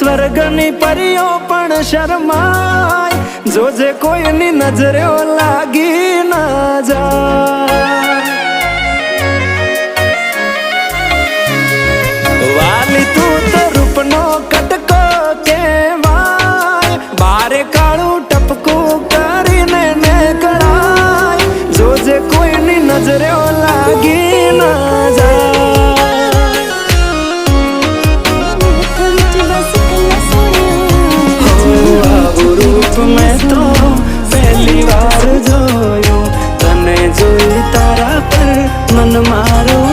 સ્વર્ગની પરીઓ પણ શરમાય, જોજે કોઈની નજરે લાગી ના જાય. વાલી તું તો રૂપનો કટકો કહેવાય, બારે કાળું ટપકું કરીને નીકળાય, જોજે કોઈની નજરે લાગી ના જાય. મેં તો પહેલી વાર જોયું, તને જોઈ તારા પર મન મારું